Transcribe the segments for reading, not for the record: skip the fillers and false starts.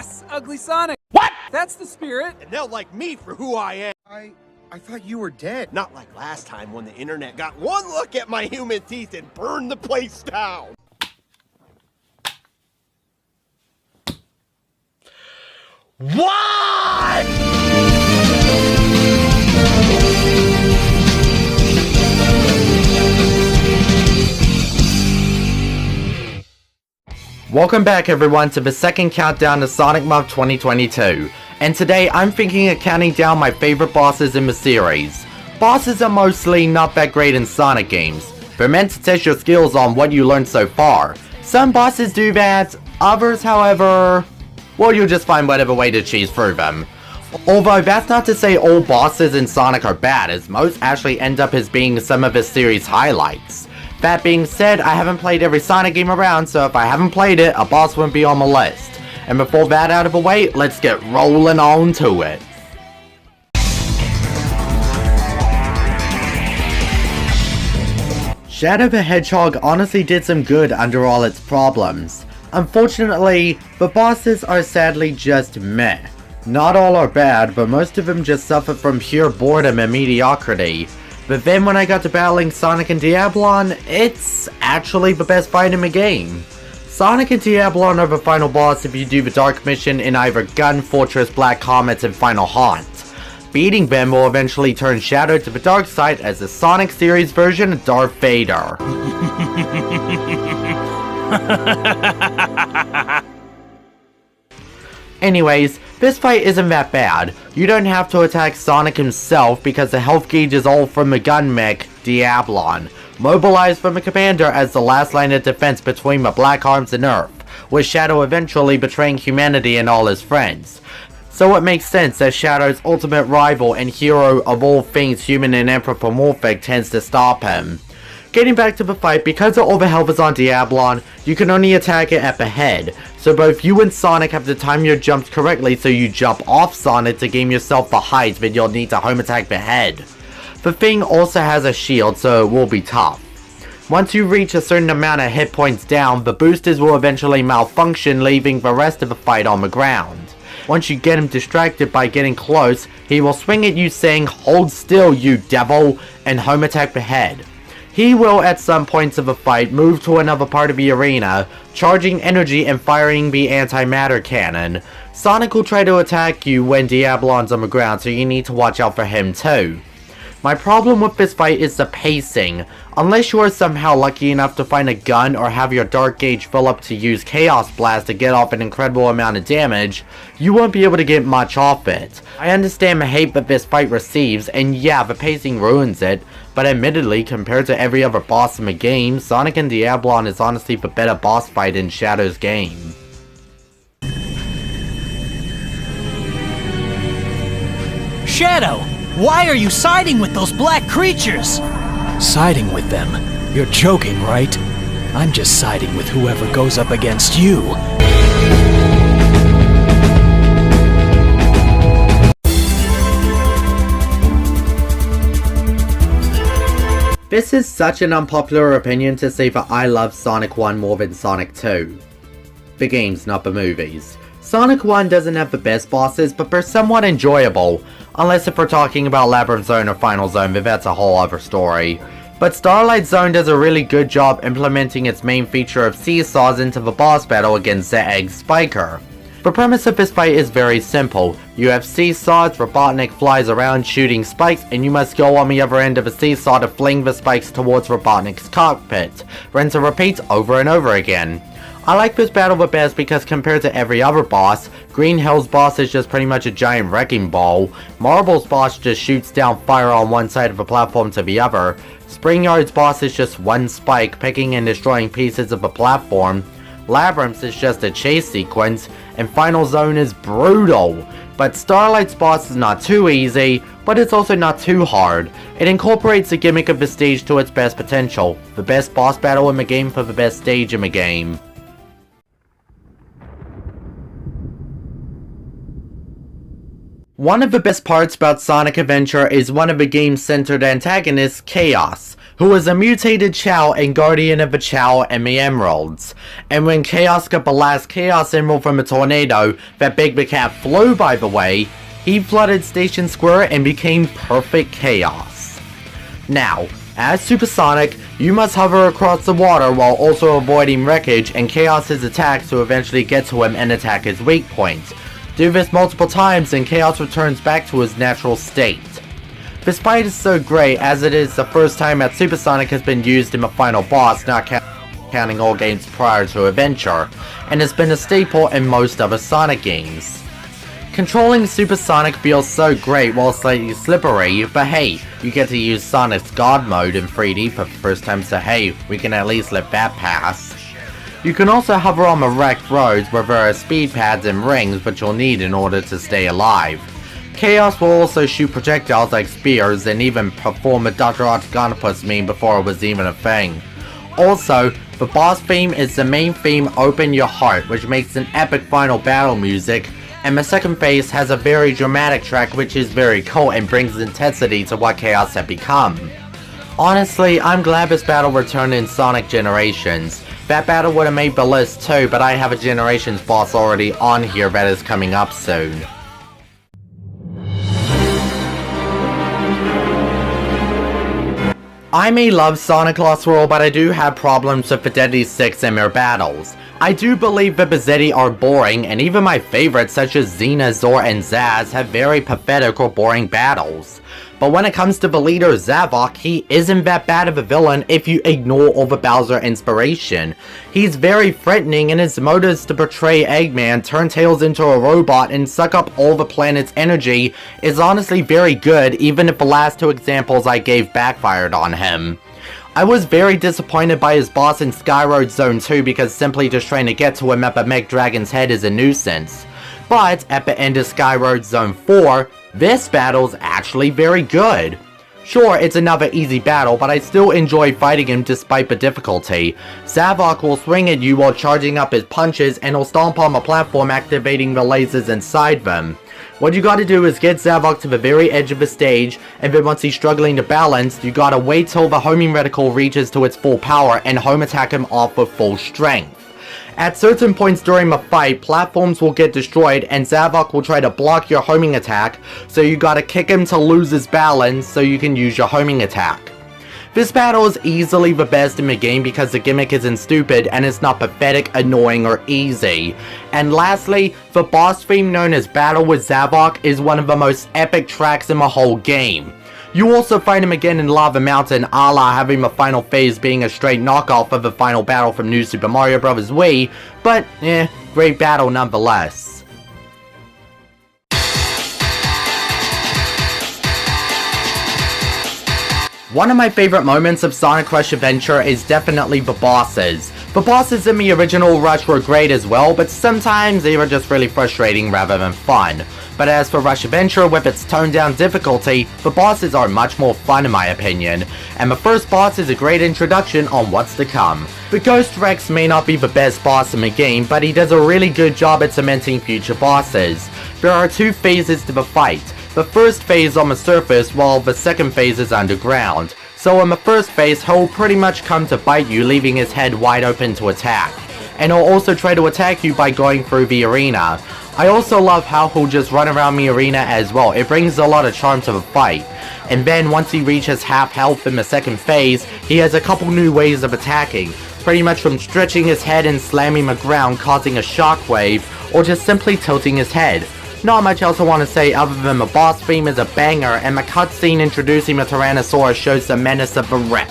Yes, Ugly Sonic. What? That's the spirit. And they'll like me for who I am. I thought you were dead. Not like last time when the internet got one look at my human teeth and burned the place down. What? Welcome back everyone to the second countdown to Sonic Month 2022, and today I'm thinking of counting down my favorite bosses in the series. Bosses are mostly not that great in Sonic games. They're meant to test your skills on what you learned so far. Some bosses do that, others however, well, you'll just find whatever way to cheese through them. Although that's not to say all bosses in Sonic are bad, as most actually end up as being some of the series' highlights. That being said, I haven't played every Sonic game around, so if I haven't played it, a boss wouldn't be on the list. And before that out of the way, let's get rolling on to it. Shadow the Hedgehog honestly did some good under all its problems. Unfortunately, the bosses are sadly just meh. Not all are bad, but most of them just suffer from pure boredom and mediocrity. But then when I got to battling Sonic and Diablon, it's actually the best fight in the game. Sonic and Diablon are the final boss if you do the Dark Mission in either Gun, Fortress, Black Comet, and Final Haunt. Beating them will eventually turn Shadow to the dark side as the Sonic series version of Darth Vader. Anyways, this fight isn't that bad. You don't have to attack Sonic himself because the health gauge is all from the gun mech, Diablon, mobilized from the commander as the last line of defense between the Black Arms and Earth, with Shadow eventually betraying humanity and all his friends. So it makes sense that Shadow's ultimate rival and hero of all things human and anthropomorphic tends to stop him. Getting back to the fight, because all the health is on Diablon, you can only attack it at the head, so both you and Sonic have to time your jumps correctly so you jump off Sonic to gain yourself the height, but you'll need to home attack the head. The thing also has a shield, so it will be tough. Once you reach a certain amount of hit points down, the boosters will eventually malfunction, leaving the rest of the fight on the ground. Once you get him distracted by getting close, he will swing at you saying, "Hold still, you devil," and home attack the head. He will, at some points of the fight, move to another part of the arena, charging energy and firing the antimatter cannon. Sonic will try to attack you when Diablon's on the ground, so you need to watch out for him too. My problem with this fight is the pacing. Unless you are somehow lucky enough to find a gun or have your dark gauge fill up to use Chaos Blast to get off an incredible amount of damage, you won't be able to get much off it. I understand the hate that this fight receives, and yeah, the pacing ruins it, but admittedly, compared to every other boss in the game, Sonic and Diablon is honestly the better boss fight in Shadow's game. Shadow! Why are you siding with those black creatures? Siding with them? You're joking, right? I'm just siding with whoever goes up against you. This is such an unpopular opinion to say that I love Sonic 1 more than Sonic 2. The games, not the movies. Sonic 1 doesn't have the best bosses, but they're somewhat enjoyable. Unless if we're talking about Labyrinth Zone or Final Zone, then that's a whole other story. But Starlight Zone does a really good job implementing its main feature of seesaws into the boss battle against the Egg Spiker. The premise of this fight is very simple. You have seesaws, Robotnik flies around shooting spikes, and you must go on the other end of a seesaw to fling the spikes towards Robotnik's cockpit. Rinse and repeat over and over again. I like this battle the best because compared to every other boss, Green Hill's boss is just pretty much a giant wrecking ball, Marble's boss just shoots down fire on one side of the platform to the other, Springyard's boss is just one spike picking and destroying pieces of the platform, Labyrinth is just a chase sequence, and Final Zone is brutal. But Starlight's boss is not too easy, but it's also not too hard. It incorporates the gimmick of the stage to its best potential, the best boss battle in the game for the best stage in the game. One of the best parts about Sonic Adventure is one of the game's centered antagonists, Chaos, who is a mutated Chao and guardian of the Chao and the Emeralds. And when Chaos got the last Chaos Emerald from a tornado that Big the Cat flew, by the way, he flooded Station Square and became perfect chaos. Now, as Super Sonic, you must hover across the water while also avoiding wreckage and Chaos's attacks to eventually get to him and attack his weak point. Do this multiple times and Chaos returns back to his natural state. This fight is so great as it is the first time that Super Sonic has been used in the final boss, not counting all games prior to Adventure, and has been a staple in most other Sonic games. Controlling Super Sonic feels so great while slightly slippery, but hey, you get to use Sonic's God mode in 3D for the first time, so hey, we can at least let that pass. You can also hover on the wrecked roads where there are speed pads and rings which you'll need in order to stay alive. Chaos will also shoot projectiles like spears and even perform a Dr. Octagonopus meme before it was even a thing. Also, the boss theme is the main theme Open Your Heart, which makes an epic final battle music, and the second phase has a very dramatic track which is very cool and brings intensity to what Chaos had become. Honestly, I'm glad this battle returned in Sonic Generations. That battle would have made the list too, but I have a Generations boss already on here that is coming up soon. I may love Sonic Lost World, but I do have problems with Fidelity 6 and their battles. I do believe that the Zeddy are boring, and even my favorites such as Xena, Zor, and Zaz have very pathetic or boring battles. But when it comes to the leader Zavok, he isn't that bad of a villain if you ignore all the Bowser inspiration. He's very threatening and his motives to portray Eggman, turn Tails into a robot, and suck up all the planet's energy is honestly very good, even if the last two examples I gave backfired on him. I was very disappointed by his boss in Skyroad Zone 2 because simply just trying to get to him at the Meg Dragon's head is a nuisance. But at the end of Skyroad Zone 4, this battle's actually very good. Sure, it's another easy battle, but I still enjoy fighting him despite the difficulty. Zavok will swing at you while charging up his punches and he'll stomp on the platform activating the lasers inside them. What you gotta do is get Zavok to the very edge of the stage, and then once he's struggling to balance, you gotta wait till the homing reticle reaches to its full power and home attack him off with full strength. At certain points during the fight, platforms will get destroyed and Zavok will try to block your homing attack, so you gotta kick him to lose his balance so you can use your homing attack. This battle is easily the best in the game because the gimmick isn't stupid and it's not pathetic, annoying, or easy. And lastly, the boss theme known as Battle with Zavok is one of the most epic tracks in the whole game. You also find him again in Lava Mountain, a la having the final phase being a straight knockoff of the final battle from New Super Mario Bros. Wii, but great battle nonetheless. One of my favorite moments of Sonic Rush Adventure is definitely the bosses. The bosses in the original Rush were great as well, but sometimes they were just really frustrating rather than fun. But as for Rush Adventure, with its toned down difficulty, the bosses are much more fun in my opinion, and the first boss is a great introduction on what's to come. The Ghost Rex may not be the best boss in the game, but he does a really good job at cementing future bosses. There are two phases to the fight. The first phase on the surface, while the second phase is underground. So in the first phase, he'll pretty much come to bite you, leaving his head wide open to attack. And he'll also try to attack you by going through the arena. I also love how he'll just run around the arena as well. It brings a lot of charm to the fight. And then once he reaches half health in the second phase, he has a couple new ways of attacking. Pretty much from stretching his head and slamming the ground, causing a shockwave, or just simply tilting his head. Not much else I want to say other than the boss theme is a banger, and the cutscene introducing the Tyrannosaurus shows the menace of the Rex.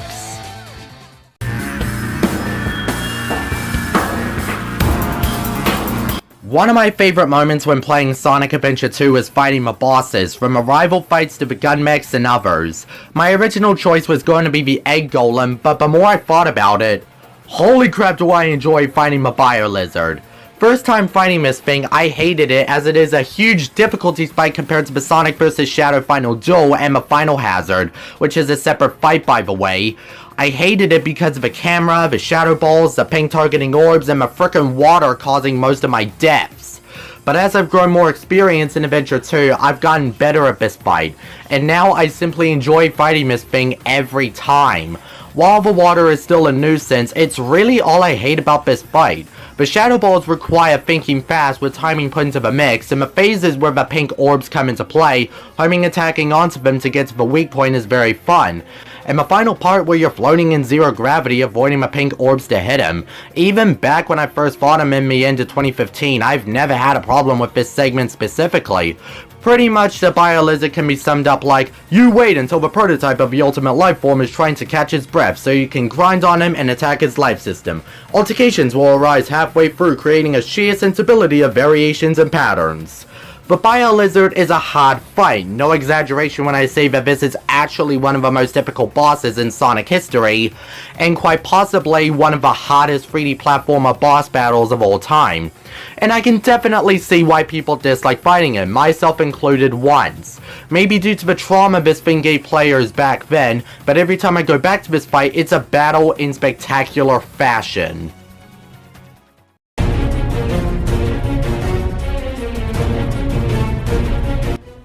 One of my favorite moments when playing Sonic Adventure 2 is fighting the bosses, from the rival fights to the gun mechs and others. My original choice was going to be the Egg Golem, but the more I thought about it, holy crap do I enjoy fighting the Bio Lizard. First time fighting this thing, I hated it as it is a huge difficulty spike compared to the Sonic vs. Shadow Final Duel and the Final Hazard, which is a separate fight by the way. I hated it because of the camera, the shadow balls, the pink targeting orbs, and the frickin' water causing most of my deaths. but as I've grown more experience in Adventure 2, I've gotten better at this fight, and now I simply enjoy fighting this thing every time. While the water is still a nuisance, it's really all I hate about this fight. The Shadow Balls require thinking fast with timing put into the mix, and the phases where the pink orbs come into play, homing attacking onto them to get to the weak point is very fun. And the final part where you're floating in zero gravity, avoiding the pink orbs to hit him. Even back when I first fought him in the end of 2015, I've never had a problem with this segment specifically. Pretty much the Biolizard can be summed up like, you wait until the prototype of the ultimate life form is trying to catch his breath so you can grind on him and attack his life system. Altercations will arise halfway through, creating a sheer sensibility of variations and patterns. The Biolizard is a hard fight, no exaggeration when I say that this is actually one of the most difficult bosses in Sonic history, and quite possibly one of the hardest 3D platformer boss battles of all time. And I can definitely see why people dislike fighting him, myself included once. Maybe due to the trauma this thing gave players back then, but every time I go back to this fight, it's a battle in spectacular fashion.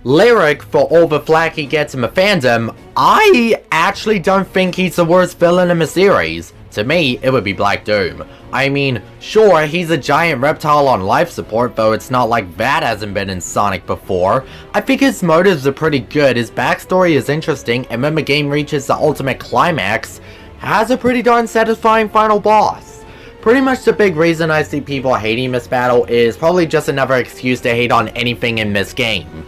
Lyric, for all the flack he gets in the fandom, I actually don't think he's the worst villain in the series. To me, it would be Black Doom. I mean, sure, he's a giant reptile on life support, though it's not like that hasn't been in Sonic before. I think his motives are pretty good, his backstory is interesting, and when the game reaches the ultimate climax, has a pretty darn satisfying final boss. Pretty much the big reason I see people hating this battle is probably just another excuse to hate on anything in this game.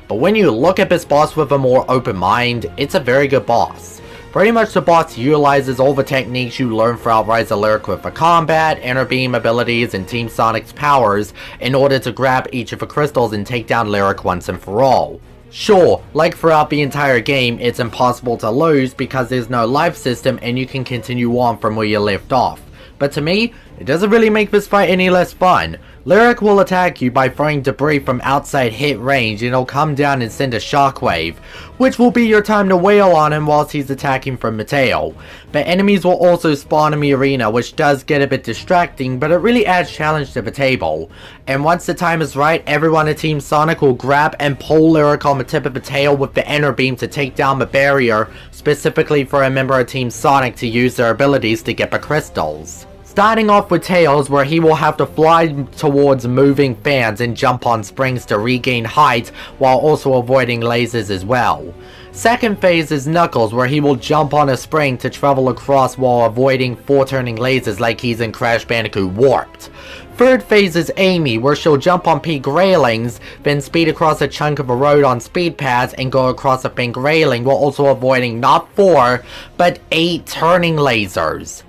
But when you look at this boss with a more open mind, it's a very good boss. Pretty much the boss utilizes all the techniques you learn throughout Rise of Lyric with the combat, inner beam abilities, and Team Sonic's powers in order to grab each of the crystals and take down Lyric once and for all. Sure, like throughout the entire game, it's impossible to lose because there's no life system and you can continue on from where you left off. But to me, it doesn't really make this fight any less fun. Lyric will attack you by throwing debris from outside hit range and he'll come down and send a shockwave, which will be your time to wail on him whilst he's attacking from the tail. But enemies will also spawn in the arena, which does get a bit distracting, but it really adds challenge to the table. And once the time is right, everyone in Team Sonic will grab and pull Lyric on the tip of the tail with the inner beam to take down the barrier, specifically for a member of Team Sonic to use their abilities to get the crystals. Starting off with Tails, where he will have to fly towards moving fans and jump on springs to regain height, while also avoiding lasers as well. Second phase is Knuckles, where he will jump on a spring to travel across while avoiding 4 turning lasers like he's in Crash Bandicoot Warped. Third phase is Amy, where she'll jump on pink railings, then speed across a chunk of a road on speed pads and go across a pink railing while also avoiding not 4, but 8 turning lasers.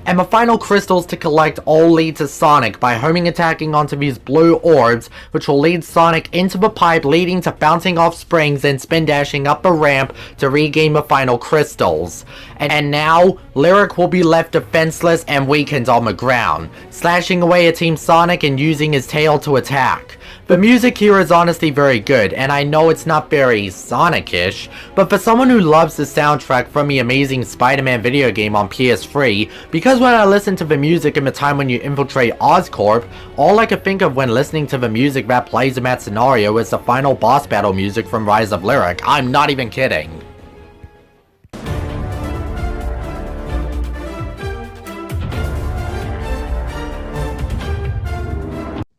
And the final crystals to collect all lead to Sonic by homing attacking onto these blue orbs, which will lead Sonic into the pipe, leading to bouncing off springs and spin dashing up a ramp to regain the final crystals. And now, Lyric will be left defenseless and weakened on the ground, slashing away at Team Sonic and using his tail to attack. The music here is honestly very good, and I know it's not very Sonic-ish, but for someone who loves the soundtrack from the amazing Spider-Man video game on PS3, because when I listen to the music in the time when you infiltrate Oscorp, all I could think of when listening to the music that plays in that scenario is the final boss battle music from Rise of Lyric. I'm not even kidding.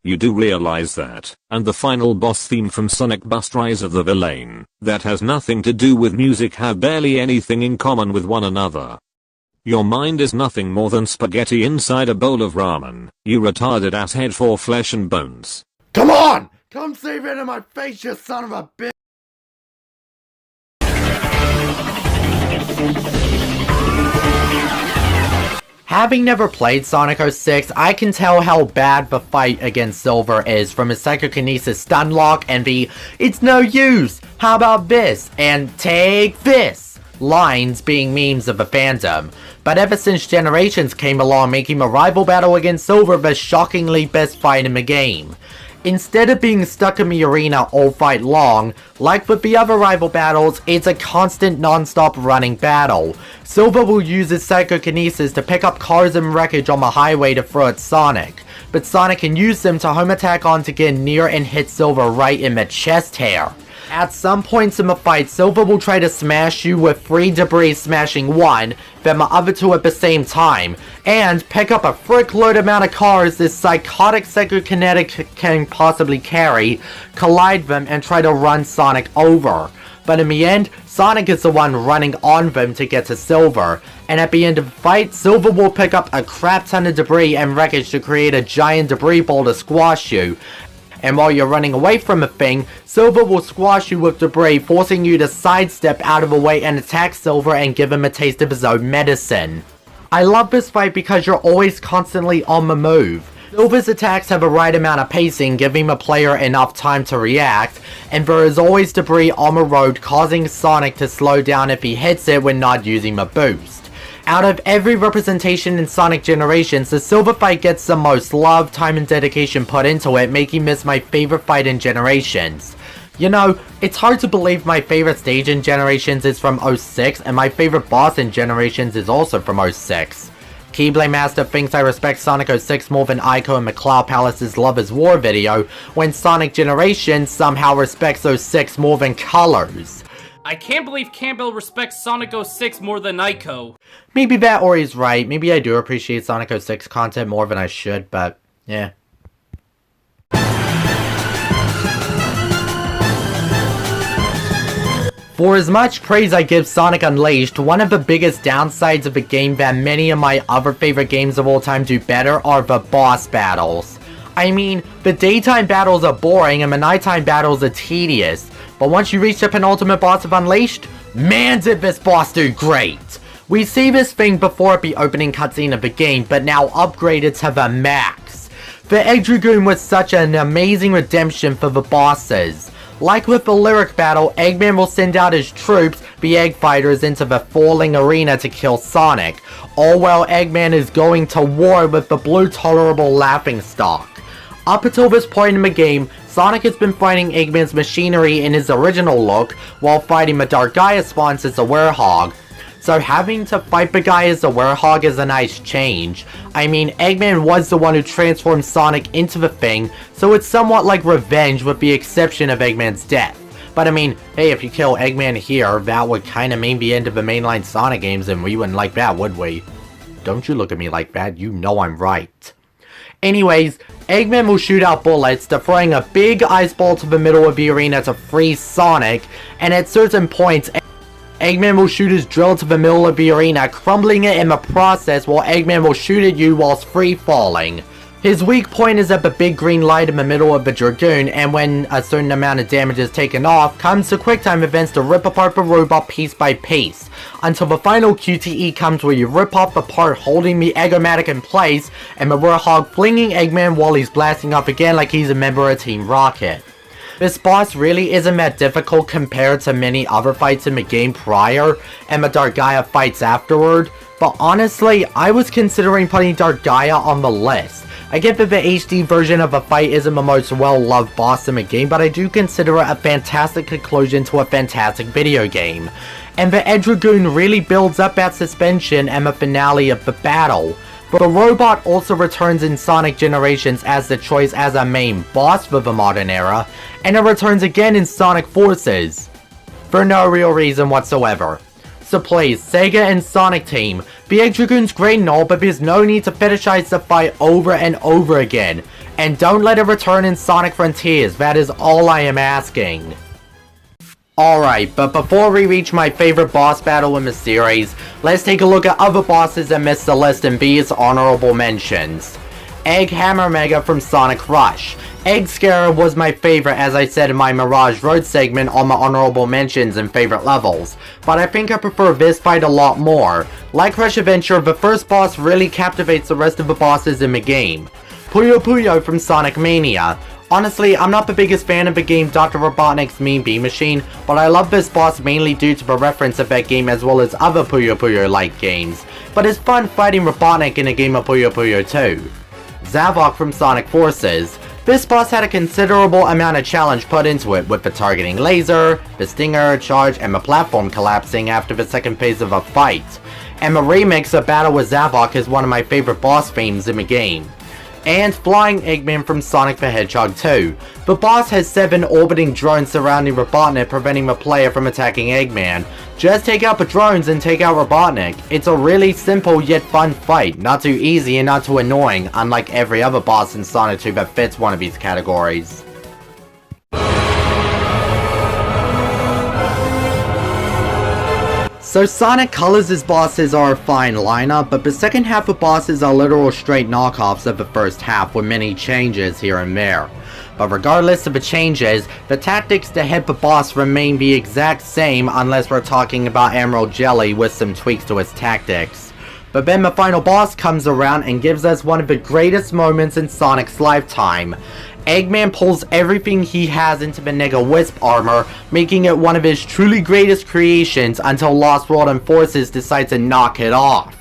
You do realize that, and the final boss theme from Sonic Bust Rise of the Villain, that has nothing to do with music, have barely anything in common with one another. Your mind is nothing more than spaghetti inside a bowl of ramen, you retarded ass head for flesh and bones. Come on! Come save it in my face, you son of a bitch! Having never played Sonic 06, I can tell how bad the fight against Silver is from his Psychokinesis stun lock and the "it's no use, how about this?" and "take this" lines being memes of the fandom. But ever since Generations came along, making the rival battle against Silver the shockingly best fight in the game. Instead of being stuck in the arena all fight long, like with the other rival battles, it's a constant non-stop running battle. Silver will use his psychokinesis to pick up cars and wreckage on the highway to throw at Sonic, but Sonic can use them to home attack on to get near and hit Silver right in the chest hair. At some points in the fight, Silver will try to smash you with 3 debris smashing one, then the other 2 at the same time, and pick up a frickload amount of cars this psychotic psychokinetic can possibly carry, collide them, and try to run Sonic over. But in the end, Sonic is the one running on them to get to Silver, and at the end of the fight, Silver will pick up a crap ton of debris and wreckage to create a giant debris ball to squash you. And while you're running away from a thing, Silver will squash you with debris, forcing you to sidestep out of the way and attack Silver and give him a taste of his own medicine. I love this fight because you're always constantly on the move. Silver's attacks have a right amount of pacing, giving the player enough time to react, and there is always debris on the road causing Sonic to slow down if he hits it when not using the boost. Out of every representation in Sonic Generations, the Silver fight gets the most love, time, and dedication put into it, making this my favorite fight in Generations. You know, it's hard to believe my favorite stage in Generations is from 06, and my favorite boss in Generations is also from 06. Keyblade Master thinks I respect Sonic 06 more than Ico and McCloud Palace's Love is War video, when Sonic Generations somehow respects 06 more than Colors. I can't believe Campbell respects Sonic 06 more than Ico. Maybe that or he's right. Maybe I do appreciate Sonic 06 content more than I should, but yeah. For as much praise I give Sonic Unleashed, one of the biggest downsides of the game that many of my other favorite games of all time do better are the boss battles. I mean, the daytime battles are boring and the nighttime battles are tedious, but once you reach the penultimate boss of Unleashed, man did this boss do great! We see this thing before the opening cutscene of the game, but now upgraded to the max. The Egg Dragoon was such an amazing redemption for the bosses. Like with the Lyric battle, Eggman will send out his troops, the Egg Fighters, into the falling arena to kill Sonic, all while Eggman is going to war with the blue tolerable Laughingstock. Up until this point in the game, Sonic has been fighting Eggman's machinery in his original look, while fighting the Dark Gaia spawns as a werehog. So having to fight the guy as a werehog is a nice change. I mean, Eggman was the one who transformed Sonic into the thing, so it's somewhat like revenge with the exception of Eggman's death. But I mean, hey, if you kill Eggman here, that would kinda mean the end of the mainline Sonic games, and we wouldn't like that, would we? Don't you look at me like that, you know I'm right. Anyways, Eggman will shoot out bullets, throwing a big ice ball to the middle of the arena to freeze Sonic, and at certain points, Eggman will shoot his drill to the middle of the arena, crumbling it in the process while Eggman will shoot at you whilst free falling. His weak point is at the big green light in the middle of the Dragoon, and when a certain amount of damage is taken off, comes the QuickTime events to rip apart the robot piece by piece, until the final QTE comes where you rip off the part holding the Eggomatic in place, and the Werehog flinging Eggman while he's blasting off again like he's a member of Team Rocket. This boss really isn't that difficult compared to many other fights in the game prior, and the Dark Gaia fights afterward, but honestly, I was considering putting Dark Gaia on the list. I get that the HD version of a fight isn't the most well-loved boss in the game, but I do consider it a fantastic conclusion to a fantastic video game. And the Egg Dragoon really builds up that suspension and the finale of the battle. But the robot also returns in Sonic Generations as the choice as a main boss for the modern era, and it returns again in Sonic Forces, for no real reason whatsoever. So please, Sega and Sonic Team, the Egg Dragoon's great and all, but there's no need to fetishize the fight over and over again. And don't let it return in Sonic Frontiers, that is all I am asking. Alright, but before we reach my favorite boss battle in the series, let's take a look at other bosses that missed the list in these honorable mentions. Egg Hammer Mega from Sonic Rush. Egg Scarab was my favorite, as I said in my Mirage Road segment on my honorable mentions and favorite levels, but I think I prefer this fight a lot more. Like Rush Adventure, the first boss really captivates the rest of the bosses in the game. Puyo Puyo from Sonic Mania. Honestly, I'm not the biggest fan of the game Dr. Robotnik's Mean Bean Machine, but I love this boss mainly due to the reference of that game as well as other Puyo Puyo-like games, but it's fun fighting Robotnik in a game of Puyo Puyo 2. Zavok from Sonic Forces. This boss had a considerable amount of challenge put into it, with the targeting laser, the stinger, charge, and the platform collapsing after the second phase of a fight. And the remix of Battle with Zavok is one of my favorite boss themes in the game. And Flying Eggman from Sonic the Hedgehog 2. The boss has 7 orbiting drones surrounding Robotnik, preventing the player from attacking Eggman. Just take out the drones and take out Robotnik. It's a really simple yet fun fight, not too easy and not too annoying, unlike every other boss in Sonic 2 that fits one of these categories. So Sonic Colors' bosses are a fine lineup, but the second half of bosses are literal straight knockoffs of the first half with many changes here and there. But regardless of the changes, the tactics to hit the boss remain the exact same unless we're talking about Emerald Jelly with some tweaks to its tactics. But then the final boss comes around and gives us one of the greatest moments in Sonic's lifetime. Eggman pulls everything he has into the Nega Wisp armor, making it one of his truly greatest creations until Lost World and Forces decide to knock it off.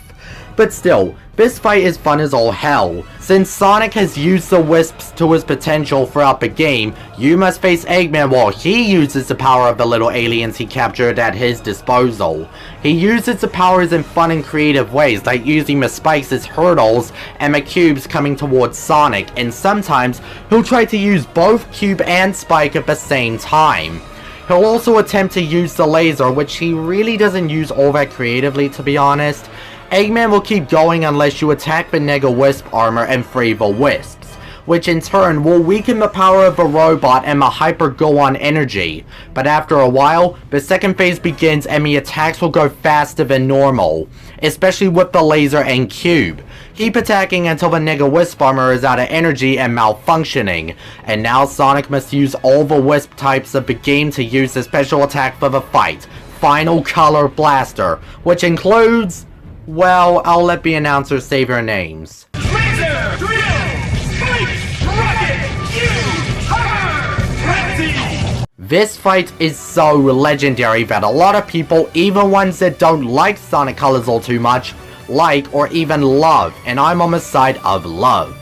But still, this fight is fun as all hell. Since Sonic has used the Wisps to his potential throughout the game, you must face Eggman while he uses the power of the little aliens he captured at his disposal. He uses the powers in fun and creative ways, like using the spikes as hurdles and the cubes coming towards Sonic, and sometimes he'll try to use both cube and spike at the same time. He'll also attempt to use the laser, which he really doesn't use all that creatively, to be honest. Eggman will keep going unless you attack the Nega Wisp armor and free the Wisps, which in turn will weaken the power of the robot and the Hyper Go-On energy. But after a while, the second phase begins and the attacks will go faster than normal, especially with the laser and cube. Keep attacking until the Nega Wisp armor is out of energy and malfunctioning, and now Sonic must use all the Wisp types of the game to use the special attack for the fight, Final Color Blaster, which includes... well, I'll let the announcers say their names. Laser, drill, spike, rocket, cube, hammer, frenzy. This fight is so legendary that a lot of people, even ones that don't like Sonic Colors all too much, like or even love, and I'm on the side of love.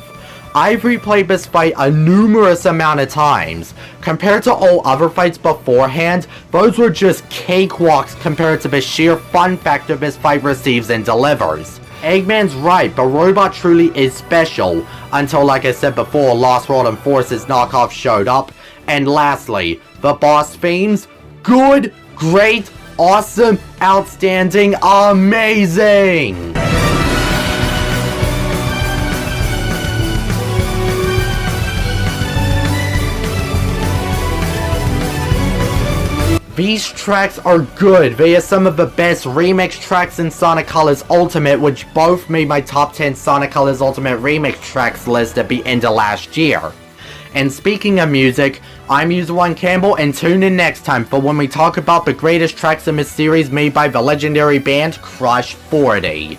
I've replayed this fight a numerous amount of times. Compared to all other fights beforehand, those were just cakewalks compared to the sheer fun factor this fight receives and delivers. Eggman's right, the robot truly is special, until, like I said before, Lost World and Forces knockoff showed up. And lastly, the boss themes? Good, great, awesome, outstanding, amazing! These tracks are good. They are some of the best remix tracks in Sonic Colors Ultimate, which both made my top 10 Sonic Colors Ultimate remix tracks list at the end of last year. And speaking of music, I'm User One Campbell, and tune in next time for when we talk about the greatest tracks in this series made by the legendary band Crush 40.